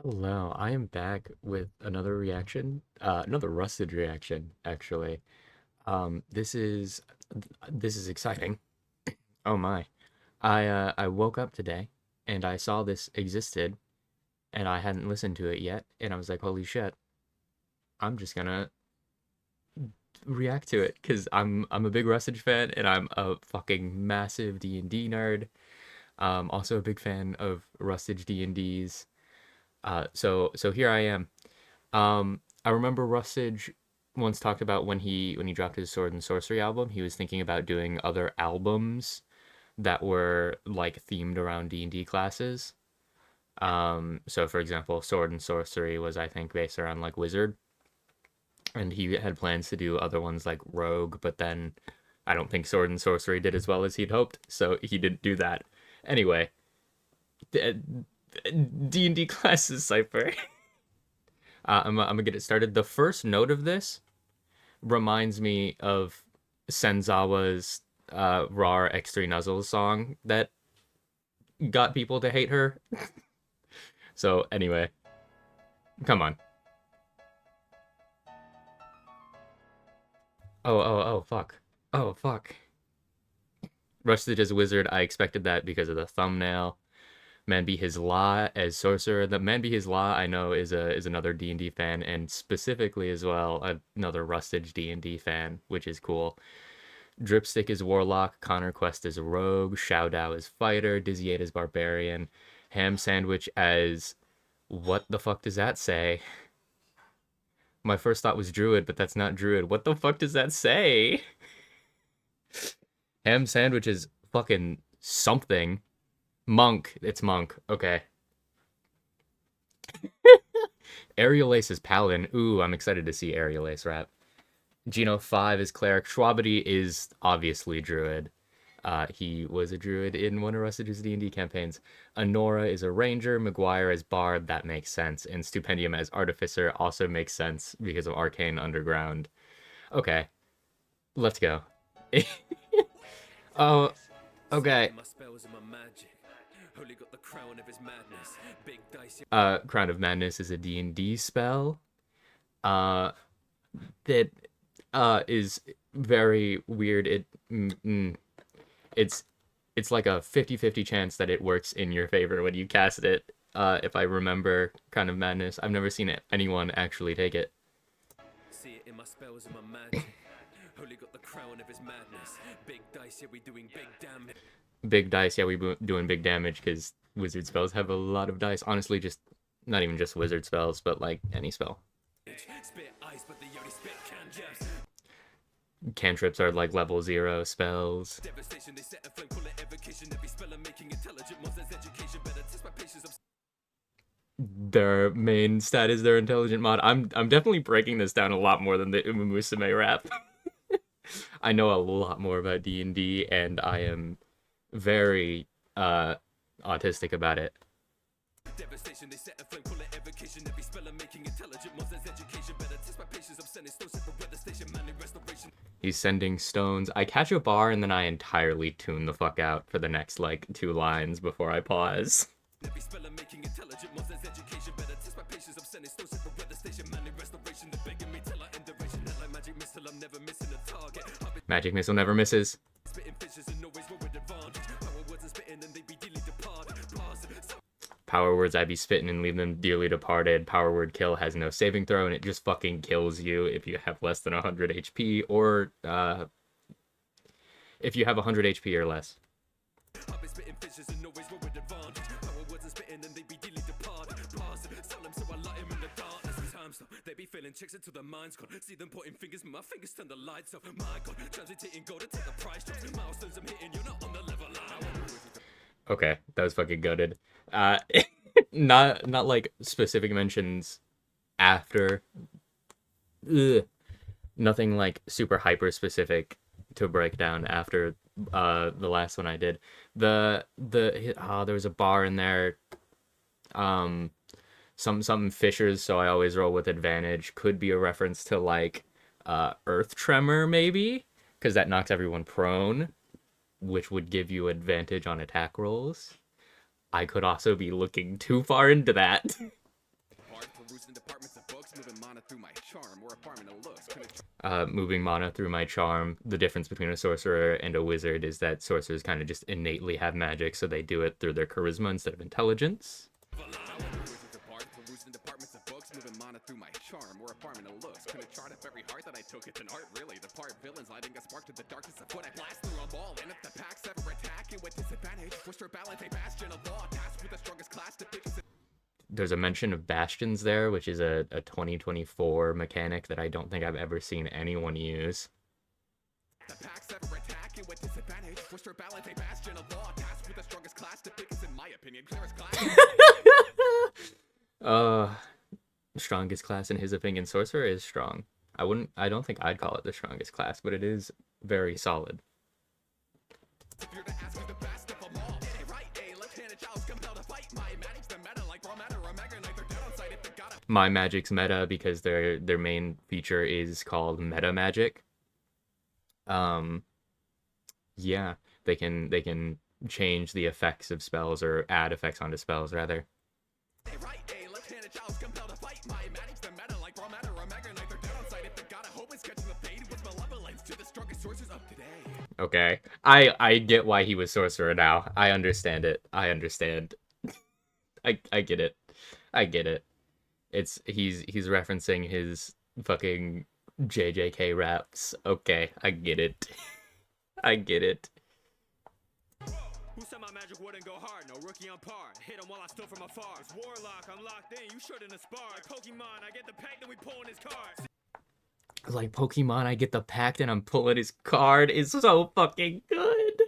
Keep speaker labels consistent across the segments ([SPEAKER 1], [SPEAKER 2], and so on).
[SPEAKER 1] Hello, I am back with another reaction, another Rustage reaction, actually. This is exciting. Oh my. I woke up today and I saw this existed and I hadn't listened to it yet, and I was like, holy shit, I'm just gonna react to it because I'm a big Rustage fan and I'm a fucking massive D&D nerd. Also a big fan of Rustage D&Ds. So here I am. I remember Rustage once talked about when he dropped his Sword and Sorcery album, he was thinking about doing other albums that were like themed around D&D classes. So for example, Sword and Sorcery was I think based around like Wizard, and he had plans to do other ones like Rogue, but then I don't think Sword and Sorcery did as well as he'd hoped, so he didn't do that. Anyway, D&D classes Cypher. I'm gonna get it started. The first note of this reminds me of Senzawa's RAR X3 Nuzzles song that got people to hate her. So anyway, come on. Oh, fuck. Oh, fuck. Rusted as a wizard, I expected that because of the thumbnail. Man be his law as sorcerer. The Man be his law I know is another D&D fan, and specifically as well another Rustage D&D fan, which is cool. Dripstick is Warlock, Connor Quest is Rogue, Shao Dao is Fighter, Dizzy 8 is Barbarian, Ham Sandwich as... What the fuck does that say? My first thought was Druid, but that's not Druid. What the fuck does that say? Ham Sandwich is fucking something. Monk. It's Monk. Okay. Aerial Ace is Paladin. Ooh, I'm excited to see Aerial Ace rap. Geno 5 is Cleric. Schwabity is obviously Druid. He was a druid in one of Rustage's D&D campaigns. Honora is a ranger. Maguire as bard. That makes sense. And Stupendium as artificer also makes sense because of Arcane Underground. Okay, let's go. Oh, okay. Crown of Madness is a D&D spell. Uh, that is very weird. It's it's like a 50-50 chance that it works in your favor when you cast it. If I remember Crown of Madness, I've never seen anyone actually take it. See it in my spells and my magic. Holy got the crown of his madness. Big dice, yeah, we doing big damage. Big dice, yeah, doing big damage because wizard spells have a lot of dice. Honestly, just not even just wizard spells, but like any spell. Spit ice, but they only spit cantrips. Cantrips are like level 0 spells. Their main stat is their intelligent mod. I'm definitely breaking this down a lot more than the Umumusume rap. I know a lot more about D&D, and I am very autistic about it. Devastation, they set a flame, call it evocation. Every spell I'm making intelligent monsters education. Better test my patience, I'm sending stones at the weather station, manly restoration. He's sending stones. I catch a bar and then I entirely tune the fuck out for the next like 2 lines before I pause. Every spell I'm making intelligent monsters education. Better test my patience, I'm sending stones at the weather station, manly restoration. They're begging me till I end duration. Like magic missile, I'm never missing a target. Magic missile never misses. Power words I be spitting and leave them dearly departed. Power word kill has no saving throw, and it just fucking kills you if you have less than 100 HP or if you have 100 HP or less. They be feeling checks into the mind's gone. See them pointing fingers, my fingers turn the lights off. My god, transitating gold to take the price drops. Milestones I'm hitting, you're not on the level line. Okay, that was fucking gutted. Uh, not like specific mentions after. Ugh. Nothing like super hyper specific to break down after the last one I did. There was a bar in there. Some fishers, so I always roll with advantage. Could be a reference to like Earth Tremor maybe, because that knocks everyone prone, which would give you advantage on attack rolls. I could also be looking too far into that. Moving mana through my charm. The difference between a sorcerer and a wizard is that sorcerers kind of just innately have magic, so they do it through their charisma instead of intelligence. Through my charm or apartment of looks. Couldn't chart up every heart that I took. It's an art, really. The part villains lighting a spark to the darkness of what I blast through a wall. And if the packs ever attack you with disadvantage, Worcester balance a bastion of law. Tasked with the strongest class depictions. There's a mention of bastions there, which is a 2024 mechanic that I don't think I've ever seen anyone use. The packs ever attack you with disadvantage, Worcester balance a bastion of law. Tasked with the strongest class depictions, in my opinion. Clearest class. Strongest class in his opinion. Sorcerer is strong. I don't think I'd call it the strongest class, but it is very solid. My magic's meta because their main feature is called meta magic. Yeah, they can change the effects of spells or add effects onto spells rather. Okay, I get why he was sorcerer now. I understand it. I understand. I get it. I get it. He's referencing his fucking JJK raps. Okay, I get it. I get it. Who said my magic wouldn't go hard? No rookie on par. Hit him while I stood from afar. It's Warlock, I'm locked in. You shouldn't aspire. Pokemon, I get the pack that we pulling his cards. Like Pokemon, I get the pact and I'm pulling his card is so fucking good.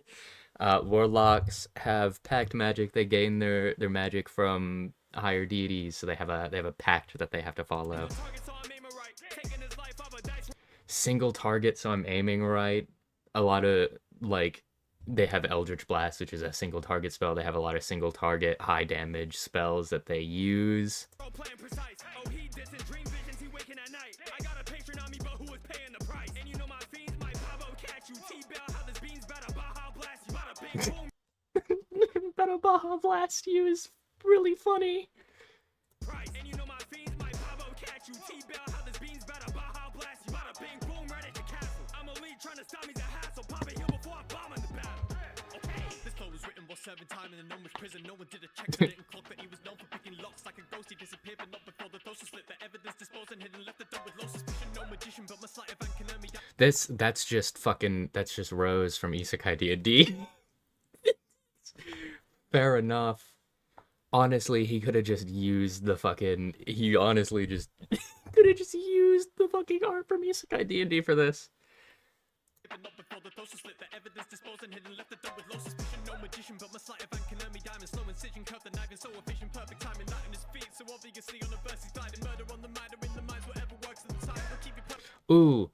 [SPEAKER 1] Warlocks have pact magic. They gain their magic from higher deities, so they have a pact that they have to follow. Single target, so I'm aiming right. A lot of like they have Eldritch Blast, which is a single target spell. They have a lot of single target high damage spells that they use. Better Baja Blast you is really funny. That's just Rose from Isekai D&D. Fair enough. Honestly, he could have just used the fucking... He honestly just could have just used the fucking art from Isekai D&D for this. Ooh.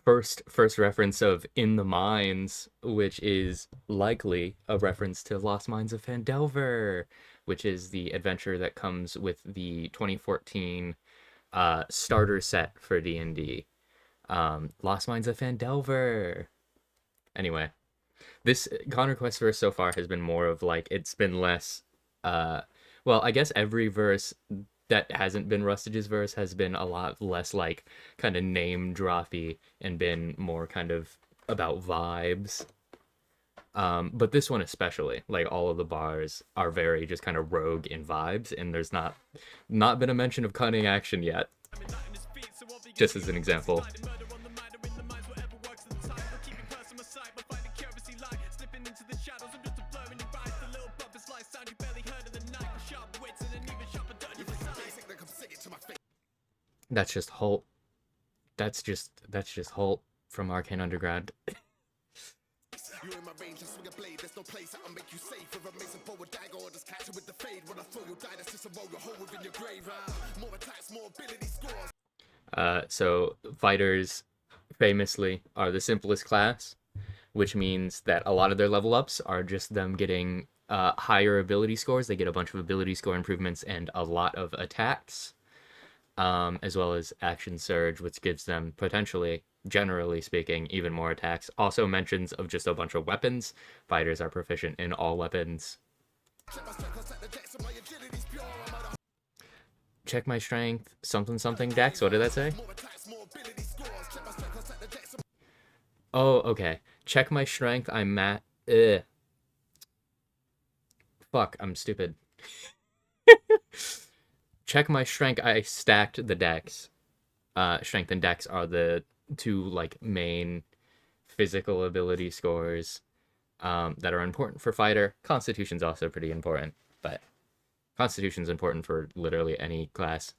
[SPEAKER 1] First reference of In the Mines, which is likely a reference to Lost Mines of Phandelver, which is the adventure that comes with the 2014 starter set for D&D. Lost Mines of Phandelver. Anyway, this Connor Quest verse so far has been more of like, it's been less, well, I guess every verse that hasn't been Rustage's verse has been a lot less like kind of name droppy and been more kind of about vibes. But this one especially, like all of the bars are very just kind of rogue in vibes, and there's not been a mention of cunning action yet. Just as an example. That's just Holt. That's just Holt from Arcane Underground. So fighters famously are the simplest class, which means that a lot of their level ups are just them getting higher ability scores. They get a bunch of ability score improvements and a lot of attacks. As well as action surge, which gives them potentially, generally speaking, even more attacks. Also mentions of just a bunch of weapons. Fighters are proficient in all weapons. Check my strength, something something dex. What did that say? Oh, okay. Check my strength. I'm at. Fuck, I'm stupid. Check my strength. I stacked the dex. Strength and dex are the two like main physical ability scores that are important for fighter. Constitution's also pretty important, but Constitution's important for literally any class.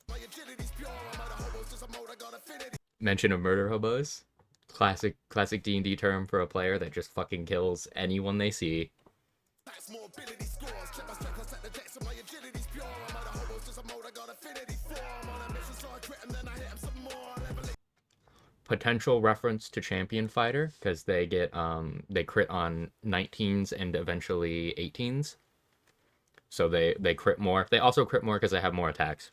[SPEAKER 1] Mention of murder hobos. Classic D&D term for a player that just fucking kills anyone they see. Potential reference to champion fighter because they get they crit on 19s and eventually 18s, so they crit more. They also crit more because they have more attacks.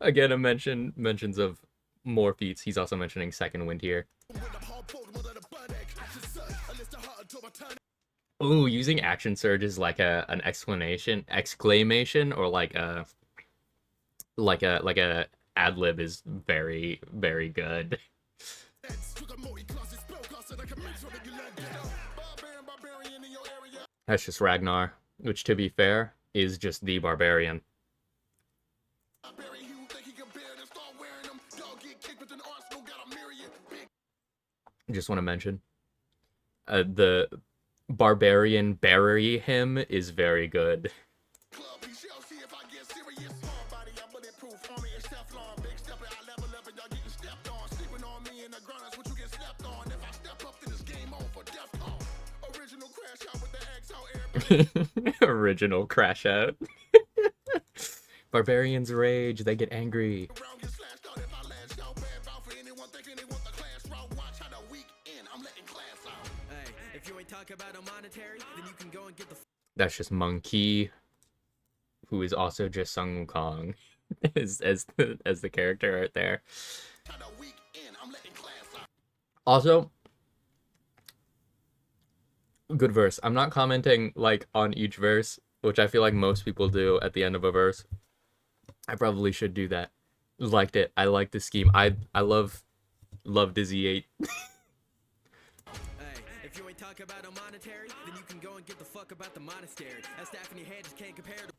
[SPEAKER 1] Again, a mentions of more feats. He's also mentioning second wind here. Ooh, using action surge is like an exclamation, or like a ad lib is very, very good. That's just Ragnar, which to be fair is just the Barbarian. Just want to mention the Barbarian bury him is very good. Original crash out. Barbarians rage, they get angry. That's just Monkey, who is also just Sun Wukong as the character right there. Also, good verse. I'm not commenting like on each verse, which I feel like most people do at the end of a verse. I probably should do that. Liked it. I like the scheme. I love Dizzy 8. If you ain't talking about a monetary, then you can go and get the fuck about the monastery. That staff in your head just can't compare to...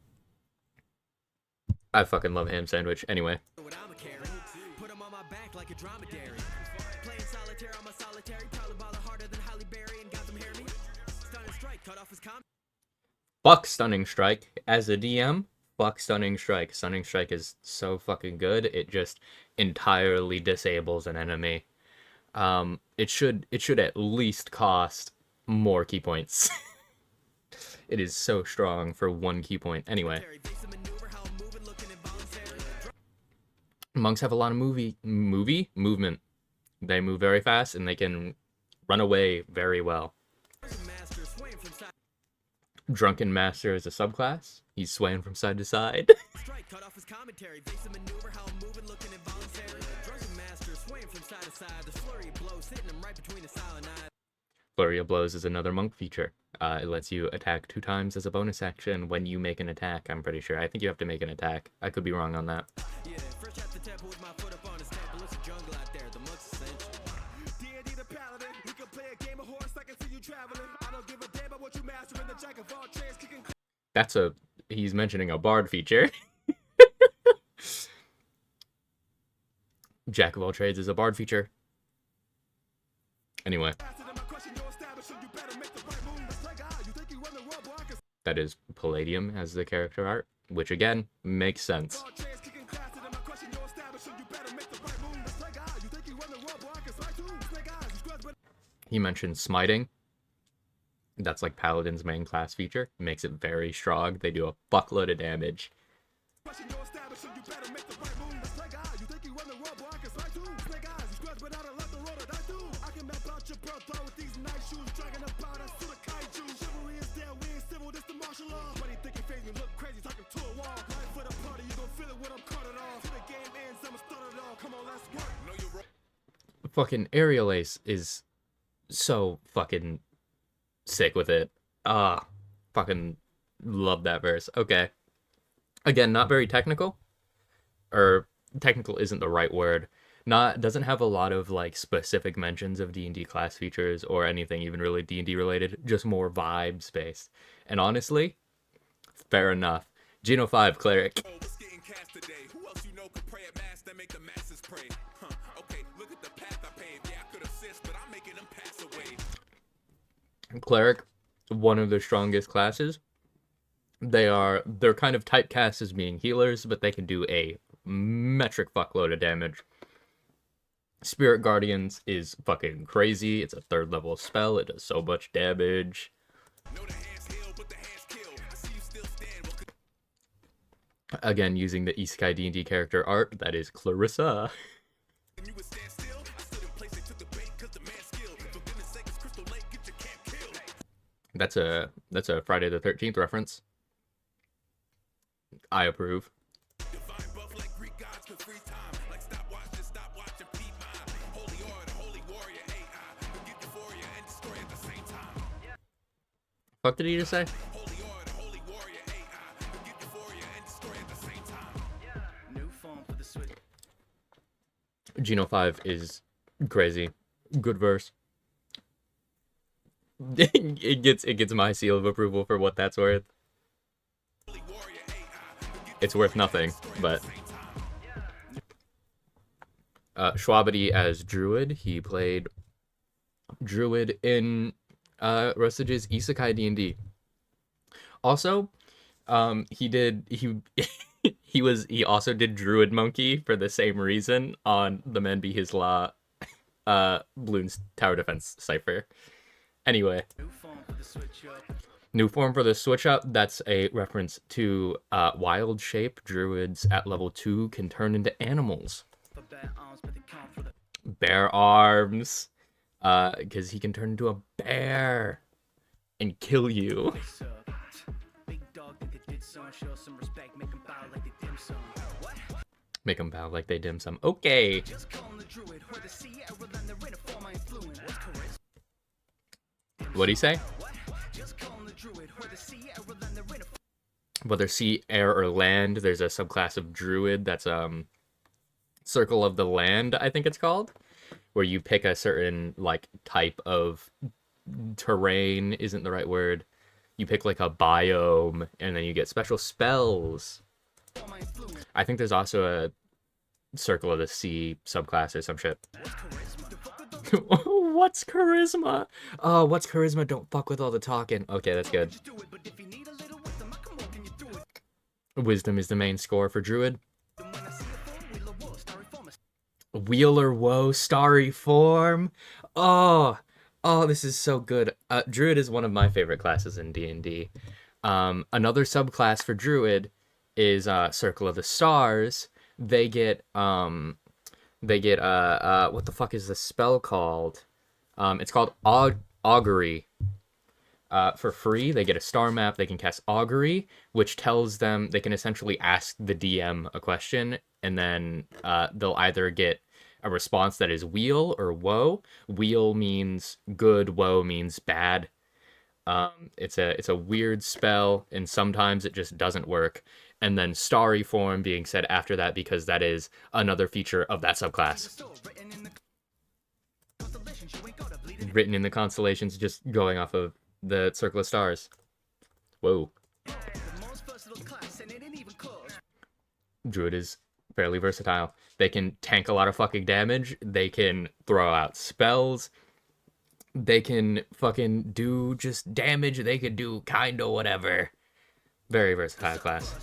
[SPEAKER 1] I fucking love ham sandwich. Anyway. Put him on my back like a dromedary. Playing solitaire on my solitary, probably ball harder than Halle Berry and got them hair me. Stunning strike, cut off his com. Fuck Stunning Strike. As a DM, fuck Stunning Strike. Stunning Strike is so fucking good. It just entirely disables an enemy. It should at least cost more key points. It is so strong for 1 key point. Anyway. Monks have a lot of movement. They move very fast and they can run away very well. Drunken Master is a subclass. He's swaying from side to side. Flurry of Blows is another monk feature. It lets you attack 2 times as a bonus action when you make an attack, I'm pretty sure. I think you have to make an attack. I could be wrong on that. He's mentioning a bard feature. Jack of all trades is a bard feature. Anyway. That is Palladium as the character art, which again, makes sense. He mentioned smiting. That's like Paladin's main class feature. It makes it very strong. They do a fuckload of damage. Fucking Aerial Ace is so fucking sick with it. Ah, fucking love that verse. Okay. Again, not very technical, or technical isn't the right word. Not doesn't have a lot of like specific mentions of D&D class features or anything even really D&D related, just more vibes based. And honestly, fair enough. Geno 5 Cleric. Cleric, one of the strongest classes. They're kind of typecast as being healers, but they can do a metric fuckload of damage. Spirit Guardians is fucking crazy. It's a 3rd level spell. It does so much damage. Again, using the Isekai D&D character art, that is Clarissa. That's a Friday the 13th reference. I approve. Fuck did he just say? Geno 5 is crazy. Good verse. it gets my seal of approval for what that's worth. It's worth nothing, but Schwabity as Druid. He played Druid in Rustage's Isekai D&D. Also, he also did Druid Monkey for the same reason on the Men Be His Law Bloons Tower Defense Cypher. Anyway, new form for the switch up. That's a reference to Wild Shape. Druids at level 2 can turn into animals. Bear arms. Because he can turn into a bear and kill you. Make them bow like they dim sum. Okay. What'd he say? Whether sea, air, or land, there's a subclass of druid that's Circle of the Land, I think it's called, where you pick a certain like type of terrain, isn't the right word. You pick like a biome, and then you get special spells. I think there's also a Circle of the Sea subclass or some shit. What's charisma? Oh, what's charisma? Don't fuck with all the talking. Okay, that's good. Wisdom is the main score for Druid. Wheeler Woe, Starry Form. Oh, this is so good. Druid is one of my favorite classes in D&D. Another subclass for Druid is Circle of the Stars. They get what the fuck is the spell called? It's called Augury. For free, they get a star map. They can cast Augury, which tells them they can essentially ask the DM a question, and then they'll either get a response that is weal or woe. Weal means good, woe means bad. It's a weird spell, and sometimes it just doesn't work. And then Starry Form being said after that because that is another feature of that subclass. Written in the constellations, just going off of the Circle of Stars. Whoa. Druid is fairly versatile. They can tank a lot of fucking damage. They can throw out spells. They can fucking do just damage. They could do kinda whatever. Very versatile class.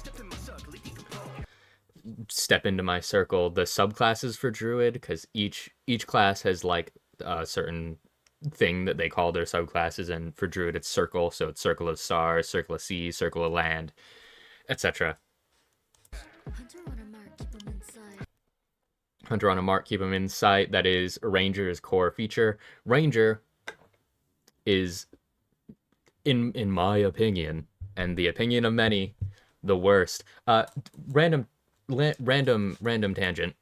[SPEAKER 1] Step into my circle. The subclasses for Druid, because each class has like a certain thing that they call their subclasses, and for Druid it's Circle, so it's Circle of Stars, Circle of Sea, Circle of Land, etc. Hunter on a mark, keep him in sight. That is Ranger's core feature. Ranger is, in my opinion, and the opinion of many, the worst. Random tangent.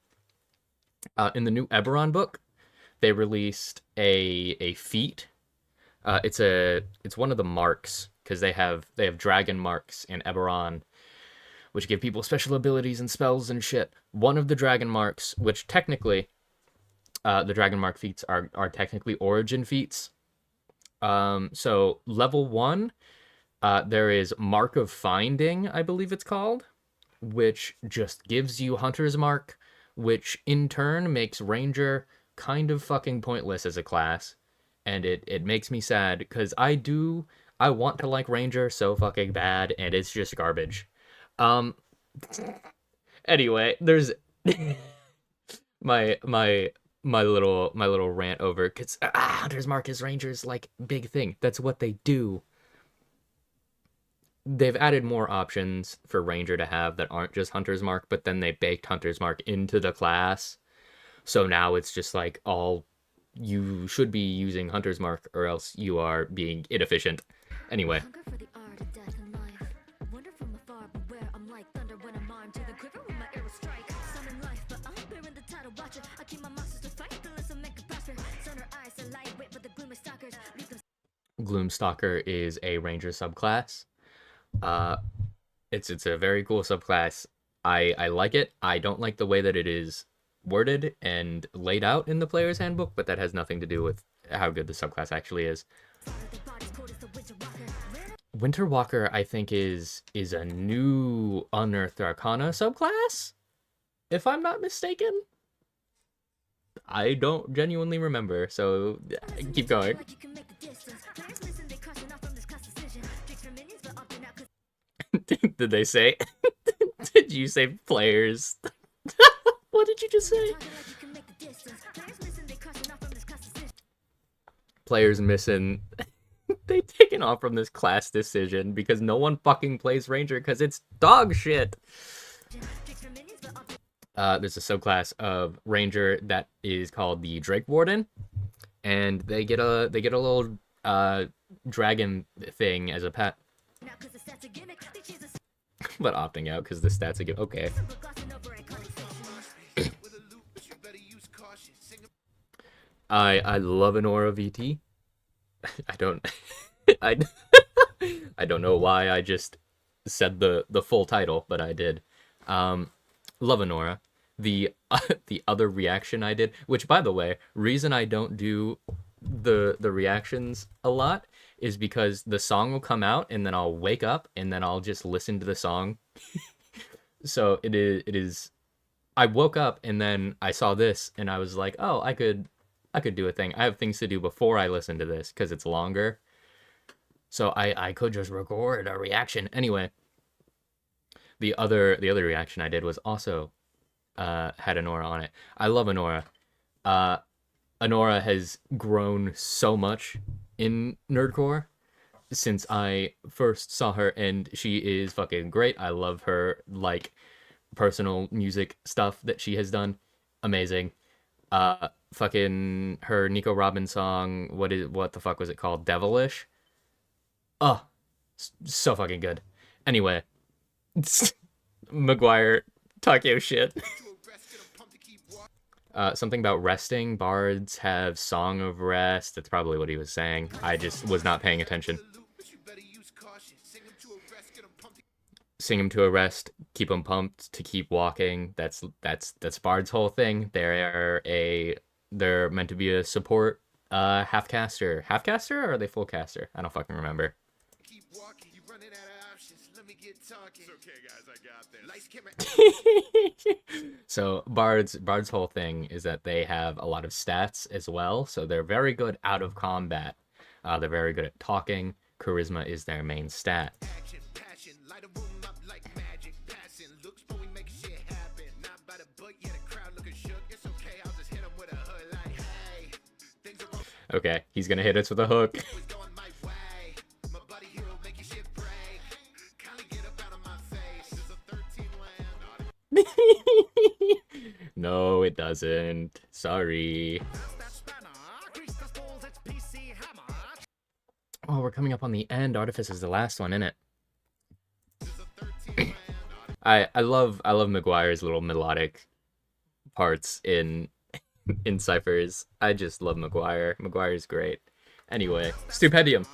[SPEAKER 1] In the new Eberron book, they released a feat. It's one of the marks because they have dragon marks in Eberron, which give people special abilities and spells and shit. One of the dragon marks, which technically, the dragon mark feats are technically origin feats. So level 1, there is Mark of Finding, I believe it's called, which just gives you Hunter's Mark, which in turn makes Ranger kind of fucking pointless as a class. And it makes me sad because I want to like Ranger so fucking bad, and it's just garbage. Um anyway, there's my my my little rant over because Hunter's Mark is Ranger's like big thing. That's what they do. They've added more options for Ranger to have that aren't just Hunter's Mark, but then they baked Hunter's Mark into the class. So now it's just like all you should be using Hunter's Mark or else you are being inefficient. Anyway. Gloomstalker is a Ranger subclass. Uh, it's a very cool subclass. I like it. I don't like the way that it is worded and laid out in the player's handbook, but that has nothing to do with how good the subclass actually is. Winterwalker, I think, is a new Unearthed Arcana subclass, if I'm not mistaken. I don't genuinely remember, so keep going. Did they say? Did you say players? What did you just say? Players missing. They taken off from this class decision because no one fucking plays Ranger because it's dog shit. There's a subclass of Ranger that is called the Drake Warden, and they get a little dragon thing as a pet. But opting out because the stats are good. Okay. I love an Aura VT. I don't I I don't know why I just said the full title, but I did. Love Anora. The other reaction I did, which by the way, reason I don't do the reactions a lot is because the song will come out and then I'll wake up and then I'll just listen to the song. So it is I woke up and then I saw this and I was like, "Oh, I could do a thing. I have things to do before I listen to this because it's longer." So I could just record a reaction. Anyway, the other reaction I did was also had Anora on it. I love Anora. Anora has grown so much in Nerdcore since I first saw her, and she is fucking great. I love her like personal music stuff that she has done. Amazing. Fucking her Nico Robin song. What the fuck was it called? Devilish. Oh, so fucking good. Anyway, Maguire, talk your shit. Something about resting. Bards have Song of Rest. That's probably what he was saying. I just was not paying attention. Sing him to a rest. Keep him pumped to keep walking. That's Bard's whole thing. They're meant to be a support half caster. Half caster or are they full caster? I don't fucking remember. So Bard's whole thing is that they have a lot of stats as well, so they're very good out of combat. They're very good at talking. Charisma is their main stat. Okay, he's gonna hit us with a hook. No, it doesn't. Sorry. Oh, we're coming up on the end. Artificer is the last one, isn't it? I love Maguire's little melodic parts in in Cyphers. I just love McGuire. McGuire's great. Anyway, Stupendium.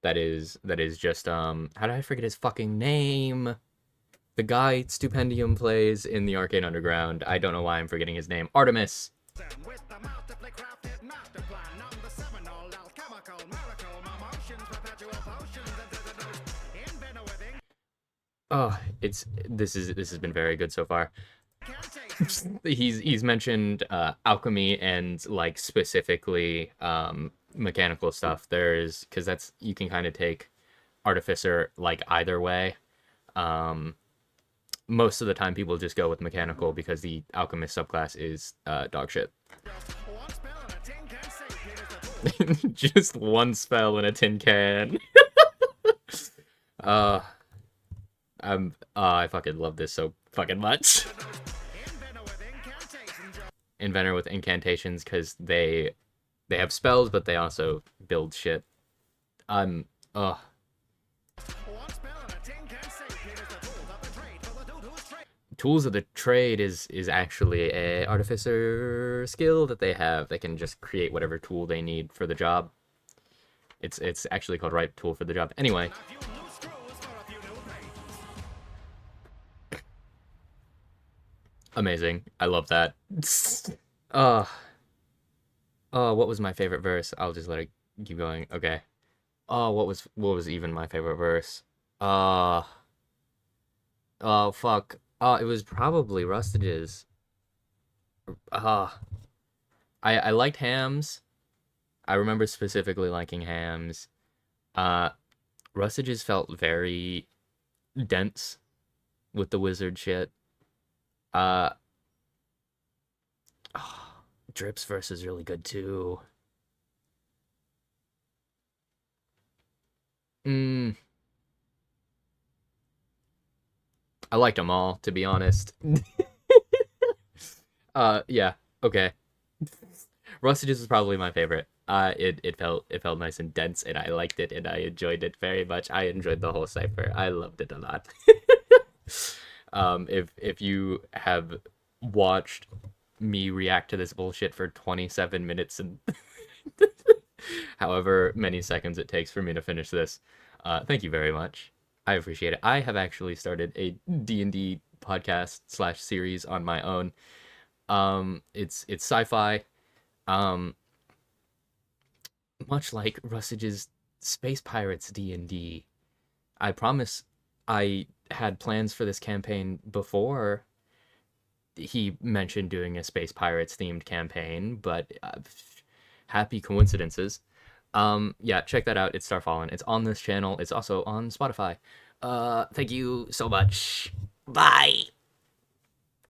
[SPEAKER 1] That is just how did I forget his fucking name? The guy Stupendium plays in the Arcane Underground. I don't know why I'm forgetting his name. Artemis. Oh, this has been very good so far. He's mentioned alchemy and like specifically mechanical stuff. There's because that's you can kind of take Artificer like either way. Most of the time people just go with mechanical because the alchemist subclass is dog shit. Just one spell in a tin can. I fucking love this so fucking much. Inventor with incantations because they have spells, but they also build shit. Tools of the trade is actually a artificer skill that they have. They can just create whatever tool they need for the job. It's actually called right tool for the job. Anyway. Amazing. I love that. What was my favorite verse? I'll just let it keep going. Okay. What was even my favorite verse? Oh fuck. It was probably Rustage's. I liked Hams. I remember specifically liking Hams. Rustage's felt very dense with the wizard shit. Drip's verse is really good too. I liked them all, to be honest. Yeah, okay. Rustage's is probably my favorite. It felt nice and dense, and I liked it, and I enjoyed it very much. I enjoyed the whole cipher. I loved it a lot. If you have watched me react to this bullshit for 27 minutes and however many seconds it takes for me to finish this, thank you very much. I appreciate it. I have actually started a D&D podcast / series on my own. It's sci-fi. Much like Rustage's Space Pirates D&D. I promise I had plans for this campaign before he mentioned doing a Space Pirates themed campaign, but happy coincidences. Yeah, check that out. It's Starfallen. It's on this channel. It's also on Spotify. Thank you so much. Bye.